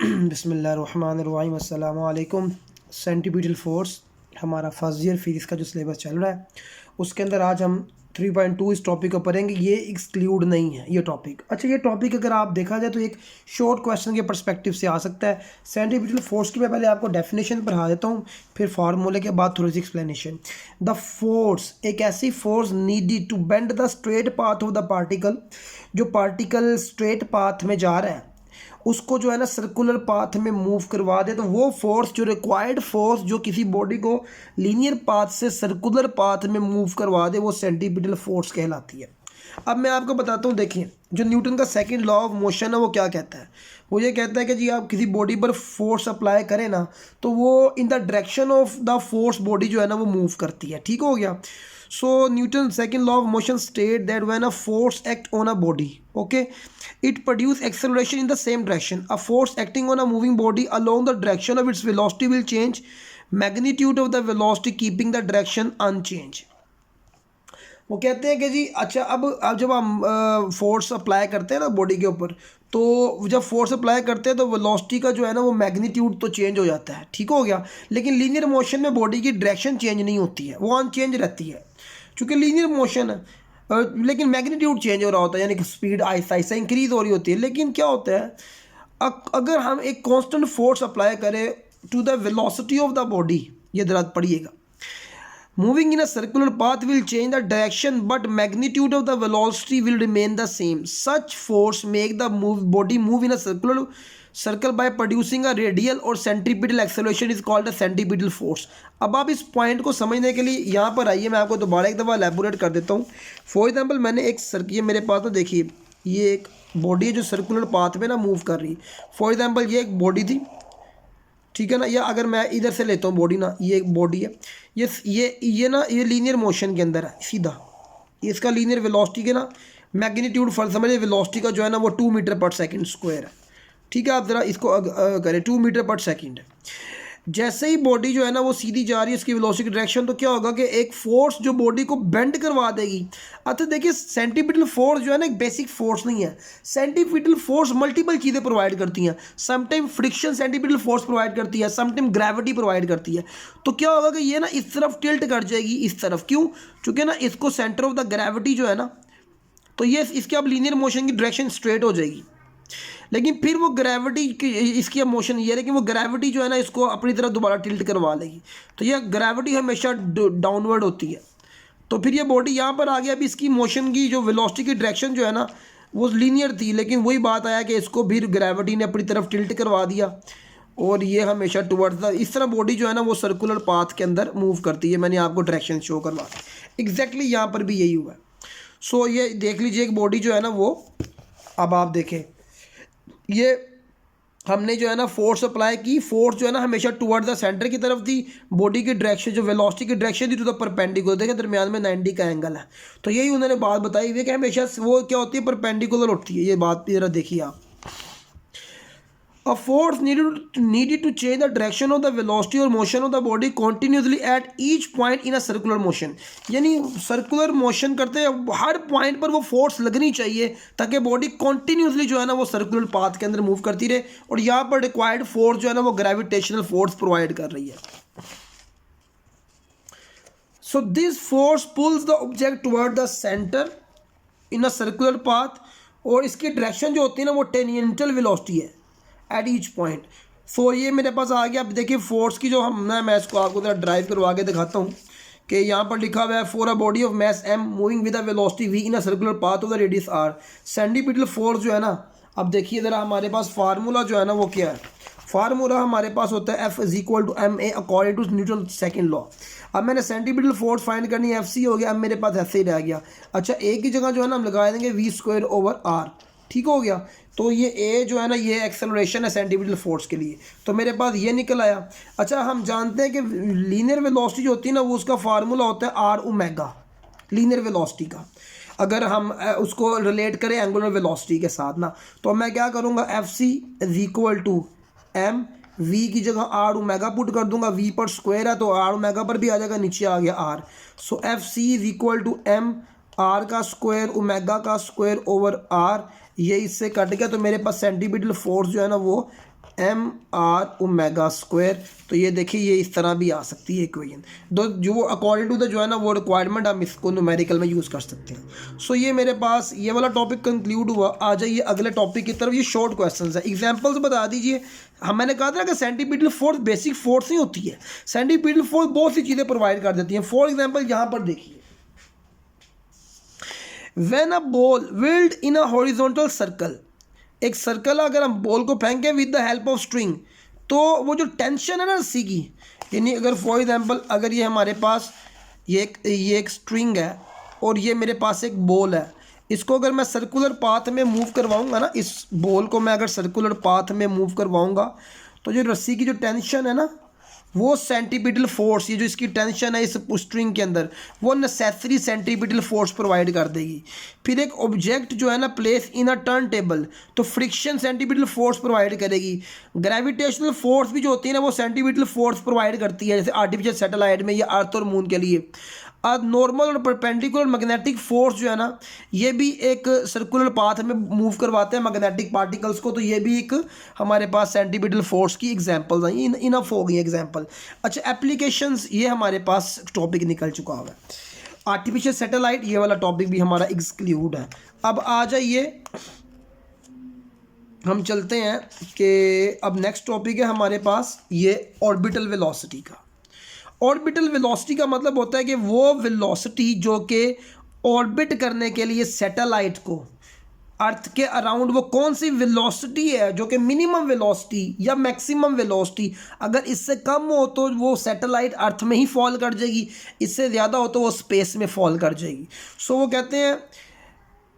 बिस्मिल्लाहिर्रहमानिर्रहीम अस्सलामु अलैकुम। सेंटीपिटल फोर्स हमारा फर्स्ट ईयर फिजिक्स का जो सिलेबस चल रहा है उसके अंदर आज हम 3.2 इस टॉपिक को पढ़ेंगे। ये एक्सक्लूड नहीं है ये टॉपिक। अच्छा, ये टॉपिक अगर आप देखा जाए तो एक शॉर्ट क्वेश्चन के पर्सपेक्टिव से आ सकता है। सेंटीपिटल फोर्स की मैं पहले आपको डेफिनेशन पढ़ा देता हूँ, फिर फार्मूले के बाद थोड़ी सी एक्सप्लेनेशन। द फोर्स एक ऐसी force needed to bend the straight path of the particle. जो पार्टिकल स्ट्रेट पाथ में जा रहा है उसको जो है ना सर्कुलर पाथ में मूव करवा दे, तो वो फोर्स जो रिक्वायर्ड फोर्स जो किसी बॉडी को लीनियर पाथ से सर्कुलर पाथ में मूव करवा दे वो सेंटीपिटल फोर्स कहलाती है। अब मैं आपको बताता हूँ, देखिए जो न्यूटन का सेकंड लॉ ऑफ मोशन है वो क्या कहता है। वो ये कहता है कि जी आप किसी बॉडी पर फोर्स अप्लाई करें ना तो वो in the direction of the force body जो है ना वो मूव करती है। ठीक हो गया। So Newton's second law of motion state that when a force act on a body, okay, it produce acceleration in the same direction. A force acting on a moving body along the direction of its velocity will change magnitude of the velocity keeping the direction unchanged. वो कहते हैं कि जी अच्छा अब जब हम force apply करते हैं ना बॉडी के ऊपर, तो जब फोर्स अप्लाई करते हैं तो वेलोसिटी का जो है ना वो मैग्नीट्यूड तो चेंज हो जाता है। ठीक हो गया। लेकिन लीनियर मोशन में बॉडी की डायरेक्शन चेंज नहीं होती है, वो अनचेंज रहती है क्योंकि लीनियर मोशन है। लेकिन मैग्नीट्यूड चेंज हो रहा होता है, यानी कि स्पीड आहिस्ता आहिस्ता इंक्रीज हो रही होती है। लेकिन क्या होता है अगर हम एक कांस्टेंट फोर्स अप्लाई करें to the velocity of the body, ये जरा पढ़िएगा, moving in a circular path will change the direction but magnitude of the velocity will remain the same. Such force make the body move in a circle by producing a radial or centripetal acceleration is called a centripetal force. अब आप इस point को समझने के लिए यहाँ पर आइए, मैं आपको दोबारा एक दफ़ा एलैबोरेट कर देता हूँ। फॉर एग्जाम्पल मैंने एक ये मेरे पास तो देखिए ये एक बॉडी है जो सर्कुलर पाथ में ना मूव कर रही है। फॉर एग्जाम्पल ये एक बॉडी थी, ठीक है ना, या अगर मैं इधर से लेता हूँ बॉडी ना, ये एक बॉडी है, ये ना ये लीनियर मोशन के अंदर है सीधा, इसका लीनियर वेलोसिटी के ना मैग्नीट्यूड फर्स्ट समझिए, वेलोसिटी का जो है ना वो 2 मीटर पर सेकंड स्क्वायर है। ठीक है, आप ज़रा इसको करें 2 मीटर पर सेकंड है। जैसे ही बॉडी जो है ना वो सीधी जा रही है इसकी वेलोसिटी की डायरेक्शन, तो क्या होगा कि एक फोर्स जो बॉडी को बेंड करवा देगी। अच्छा देखिए सेंटीपिटल फोर्स जो है ना एक बेसिक फोर्स नहीं है। सेंटीपिटल फोर्स मल्टीपल चीज़ें प्रोवाइड करती हैं। Sometime friction centripetal force provide करती है, समटाइम ग्रेविटी प्रोवाइड करती है। तो क्या होगा कि ये ना इस तरफ टिल्ट कर जाएगी इस तरफ, क्यों? क्योंकि ना इसको सेंटर ऑफ द ग्रेविटी जो है ना, तो ये इसके अब लीनियर मोशन की डायरेक्शन स्ट्रेट हो जाएगी। लेकिन फिर वो ग्रेविटी की इसकी अब मोशन ये है, लेकिन वो ग्रेविटी जो है ना इसको अपनी तरफ दोबारा टिल्ट करवा लेगी। तो ये ग्रेविटी हमेशा डाउनवर्ड होती है। तो फिर ये बॉडी यहाँ पर आ गया। अभी इसकी मोशन की जो वेलोसिटी की डायरेक्शन जो है ना वो लीनियर थी, लेकिन वही बात आया कि इसको फिर ग्रेविटी ने अपनी तरफ टिल्ट करवा दिया और ये हमेशा टुवर्ड्स द, इस तरह बॉडी जो है ना वो सर्कुलर पाथ के अंदर मूव करती है। मैंने आपको डायरेक्शन शो करवा एग्जैक्टली यहाँ पर भी यही हुआ है। सो ये देख लीजिए एक बॉडी जो है ना वो, अब आप देखें ये हमने जो है ना फोर्स अप्लाई की, फोर्स जो है ना हमेशा टुवर्ड द सेंटर की तरफ थी। बॉडी की डायरेक्शन जो वेलोसिटी की डायरेक्शन थी टू द परपेंडिकुलर, देखिए दरमियान में 90 का एंगल है। तो यही उन्होंने बात बताई हुई है कि हमेशा वो क्या होती है परपेंडिकुलर उठती है। ये बात जरा देखिए आप। A force needed to change the direction of the velocity or motion of the body continuously at each point in a circular motion. यानी सर्कुलर मोशन करते हैं हर पॉइंट पर वो फोर्स लगनी चाहिए ताकि बॉडी कॉन्टीन्यूसली जो है ना वो सर्कुलर पाथ के अंदर मूव करती रहे। और यहाँ पर रिक्वायर्ड फोर्स जो है ना वो ग्रेविटेशनल फोर्स प्रोवाइड कर रही है। So this force pulls the object toward the centre in a circular path, और इसकी डायरेक्शन जो होती है ना वो टेंजेंटल वेलोसिटी है एट ईच पॉइंट। सो ये मेरे पास आ गया। अब देखिए फोर्स की जो हम ना, मैं इसको आपको जरा ड्राइव करवा के दिखाता हूँ कि यहाँ पर लिखा हुआ है for a body of mass M moving with a velocity V in a circular path of the radius R centripetal force जो है ना, अब देखिए ज़रा हमारे पास फार्मूला जो है ना वो क्या है। फार्मूला हमारे पास होता है F is equal to M A according to Newton second law. अब मैंने सेंटीपिटल फोर्स फाइंड करनी है, एफ सी हो गया, अब मेरे पास ऐसे ही रह गया। अच्छा एक की जगह जो है ना हम लगा देंगे वी स्क्वायर ओवर आर। ठीक हो गया। तो ये ए जो है ना ये एक्सेलरेशन है सेंटीपिटल फोर्स के लिए, तो मेरे पास ये निकल आया। अच्छा हम जानते हैं कि लीनियर वेलोसिटी जो होती है ना वो उसका फार्मूला होता है आर ओमेगा लीनियर वेलोसिटी का। अगर हम उसको रिलेट करें एंगुलर वेलोसिटी के साथ ना, तो मैं क्या करूँगा F C is equal to M, V की जगह आर ओमेगा पुट कर दूंगा, वी पर स्क्वायर है तो आर ओमेगा पर भी आ जाएगा, नीचे आ गया R. So F C is equal to M R का स्क्वायर ओमेगा का स्क्वायर ओवर आर ये इससे कट गया, तो मेरे पास सेंटीमीटर फोर्स जो है ना वो एम आर ओमेगा स्क्वायर। तो ये देखिए ये इस तरह भी आ सकती है इक्वेशन, दो जो अकॉर्डिंग टू द जो है ना वो रिक्वायरमेंट हम इसको न्यूमेरिकल में यूज़ कर सकते हैं। सो ये मेरे पास ये वाला टॉपिक कंक्लूड हुआ। आ जाइए अगले टॉपिक की तरफ। ये शॉर्ट क्वेश्चन है, एग्जाम्पल्स बता दीजिए। हम मैंने कहा था कि सेंटीमीटर फोर्स बेसिक फोर्स नहीं होती है, सेंटीमीटर फोर्स बहुत सी चीज़ें प्रोवाइड कर देती हैं। फॉर एग्जाम्पल यहाँ पर देखिए, when a ball whirled in a horizontal circle, एक सर्कल अगर हम बॉल को फेंकें with the help of string, तो वो जो टेंशन है ना रस्सी की, यानी अगर फॉर एग्जांपल अगर ये हमारे पास ये एक स्ट्रिंग है और ये मेरे पास एक बॉल है, इसको अगर मैं सर्कुलर पाथ में मूव करवाऊंगा ना, इस बॉल को मैं अगर सर्कुलर पाथ में मूव करवाऊंगा, तो जो रस्सी की जो टेंशन है ना वो सेंटीपिटल फोर्स, ये जो इसकी टेंशन है इस स्ट्रिंग के अंदर, वो नेसेसरी सेंटीपिटल फोर्स प्रोवाइड कर देगी। फिर एक ऑब्जेक्ट जो है ना place in a turn table, तो फ्रिक्शन सेंटीपिटल फोर्स प्रोवाइड करेगी। ग्रेविटेशनल फोर्स भी जो होती है ना वो सेंटीपिटल फोर्स प्रोवाइड करती है, जैसे आर्टिफिशियल सैटेलाइट में या अर्थ और मून के लिए। नॉर्मल और परपेंडिकुलर मैग्नेटिक फोर्स जो है ना ये भी एक सर्कुलर पाथ में मूव करवाते हैं मैग्नेटिक पार्टिकल्स को, तो ये भी एक हमारे पास सेंटीपिटल फोर्स की एग्जांपल्स हैं। इनफ हो गई एग्जांपल। अच्छा, एप्लीकेशंस ये हमारे पास टॉपिक निकल चुका हुआ है। आर्टिफिशियल सैटेलाइट ये वाला टॉपिक भी हमारा एक्सक्लूड है। अब आ जाइए हम चलते हैं कि अब नेक्स्ट टॉपिक है हमारे पास ये ऑर्बिटल वेलोसिटी का। ऑर्बिटल वेलोसिटी का मतलब होता है कि वो वेलोसिटी जो कि ऑर्बिट करने के लिए सैटेलाइट को अर्थ के अराउंड, वो कौन सी वेलोसिटी है जो कि मिनिमम वेलोसिटी या मैक्सिमम वेलोसिटी, अगर इससे कम हो तो वो सैटेलाइट अर्थ में ही फॉल कर जाएगी, इससे ज़्यादा हो तो वो स्पेस में फॉल कर जाएगी। सो वो कहते हैं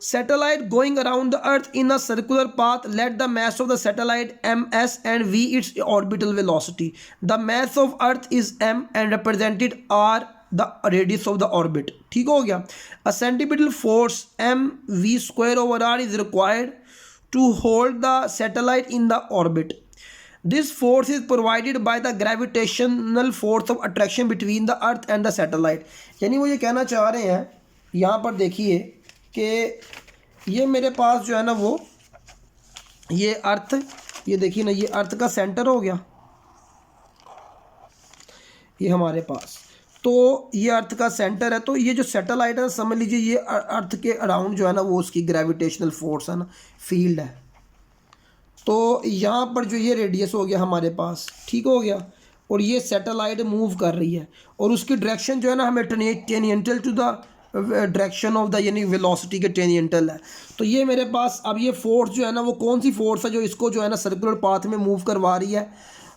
satellite going around the earth in a circular path, let the mass of the satellite ms and v its orbital velocity. The mass of earth is m and represented r the radius of the orbit. ठीक हो गया। A centripetal force m v square over r is required to hold the satellite in the orbit. This force is provided by the gravitational force of attraction between the earth and the satellite. यानी वो ये कहना चाह रहे हैं यहाँ पर देखिए कि ये मेरे पास जो है ना वो ये अर्थ, ये देखिए ना ये अर्थ का सेंटर हो गया ये हमारे पास, तो ये अर्थ का सेंटर है। तो ये जो सैटेलाइट है समझ लीजिए ये अर्थ के अराउंड जो है ना वो उसकी ग्रेविटेशनल फोर्स है ना, फील्ड है। तो यहाँ पर जो ये रेडियस हो गया हमारे पास, ठीक हो गया, और ये सैटेलाइट मूव कर रही है और उसकी डायरेक्शन जो है ना हमें tangential to the direction of the, यानी वेलोसिटी के टेनियंटल है। तो ये मेरे पास अब ये फोर्स जो है ना वो कौन सी फोर्स है जो इसको जो है ना सर्कुलर पाथ में मूव करवा रही है,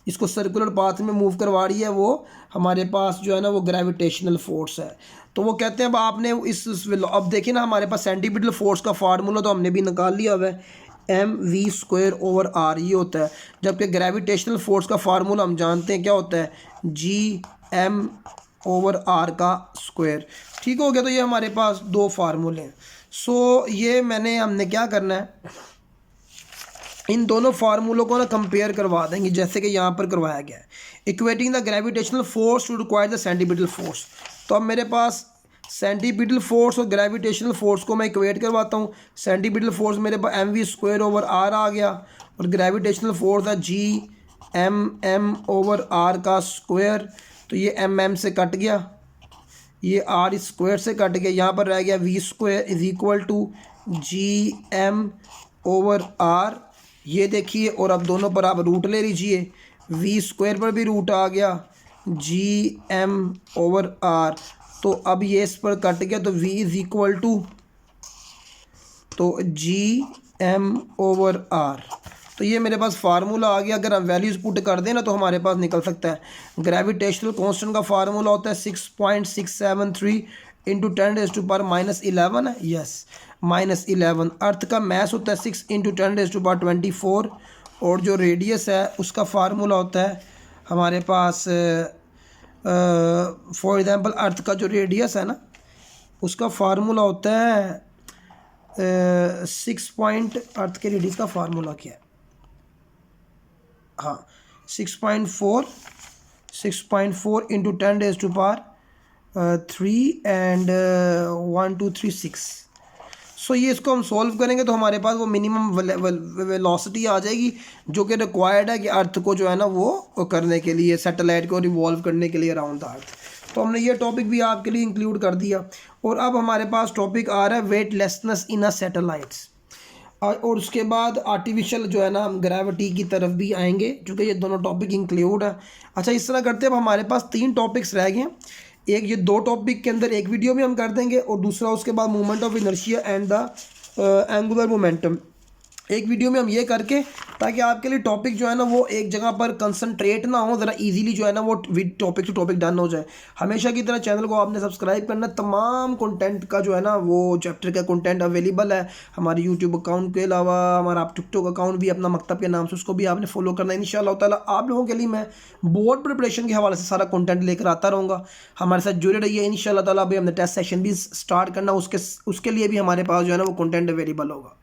इसको सर्कुलर पाथ में मूव करवा रही है, वो हमारे पास जो है ना वो ग्रेविटेशनल फोर्स है। तो वो कहते हैं अब आपने अब देखिए ना हमारे पास सेंटीपिटल फोर्स का फार्मूला तो हमने भी निकाल लिया हुआ है, M V square over R ये होता है, जबकि ग्रेविटेशनल फोर्स का फार्मूला हम जानते हैं क्या होता है, जी एम ओवर आर का स्क्वायर। ठीक हो गया। तो ये हमारे पास दो फार्मूले हैं। सो ये हमने क्या करना है, इन दोनों फार्मूलों को ना कंपेयर करवा देंगे जैसे कि यहाँ पर करवाया गया है। Equating the gravitational force to require the centripetal force. तो अब मेरे पास सेंटीपिटल फोर्स और ग्रेविटेशनल फोर्स को मैं इक्वेट करवाता हूँ। सेंटीपिटल फोर्स मेरे पास M V square over R आ गया और ग्रेविटेशनल फोर्स है जी एम ओवर आर का स्क्वायर। तो ये एम से कट गया, ये आर स्क्वायर से कट गया, यहाँ पर रह गया V square is equal to G M over R. ये देखिए, और अब दोनों पर आप रूट ले लीजिए, वी स्क्वायर पर भी रूट आ गया, जी एम ओवर आर। तो अब ये इस पर कट गया तो v इज इक्वल टू तो जी एम ओवर आर। तो ये मेरे पास फार्मूला आ गया। अगर हम वैल्यूज़ पुट कर दें ना तो हमारे पास निकल सकता है। ग्रेविटेशनल कांस्टेंट का फार्मूला होता है 6.673 इंटू 10⁻⁻11 है, यस -11। अर्थ का मैस होता है 6 इंटू 10⁻24 और जो रेडियस है उसका फार्मूला होता है हमारे पास फॉर एग्जांपल अर्थ का जो रेडियस है ना उसका फार्मूला होता है अर्थ के रेडियस का फार्मूला क्या है, हाँ 6.4 इंटू 10⁻³ एंड 1236। सो ये इसको हम सॉल्व करेंगे तो हमारे पास वो मिनिमम वेलोसिटी आ जाएगी जो कि रिक्वायर्ड है कि अर्थ को जो है ना वो करने के लिए, सैटेलाइट को रिवॉल्व करने के लिए अराउंड द अर्थ। तो हमने ये टॉपिक भी आपके लिए इंक्लूड कर दिया। और अब हमारे पास टॉपिक आ रहा है वेटलेसनेस इन अ सैटेलाइट्स, और उसके बाद आर्टिफिशियल जो है ना हम ग्रेविटी की तरफ भी आएंगे, क्योंकि ये दोनों टॉपिक इंक्लूड है। अच्छा, इस तरह करते हैं, अब हमारे पास 3 टॉपिक्स रह गए हैं। एक ये 2 टॉपिक के अंदर एक वीडियो में हम कर देंगे, और दूसरा उसके बाद movement of inertia and the angular momentum, एक वीडियो में हम ये करके, ताकि आपके लिए टॉपिक जो है ना वो एक जगह पर कंसंट्रेट ना हो, ज़रा इजीली जो है ना वो टॉपिक टू टॉपिक डन हो जाए। हमेशा की तरह चैनल को आपने सब्सक्राइब करना। तमाम कंटेंट का जो है ना वो चैप्टर का कंटेंट अवेलेबल है हमारे यूट्यूब अकाउंट के अलावा। हमारा आप टिकटॉक अकाउंट भी अपना मकतब के नाम से, उसको भी आपने फॉलो करना है। इंशाअल्लाह ताला आप लोगों के लिए मैं बोर्ड प्रिपरेशन के हवाले से सारा कंटेंट लेकर आता रहूँगा। हमारे साथ जुड़े रहिए। इंशाअल्लाह ताला अभी हमने टेस्ट सेशन भी स्टार्ट करना, उसके लिए भी हमारे पास जो है ना वो कंटेंट अवेलेबल होगा।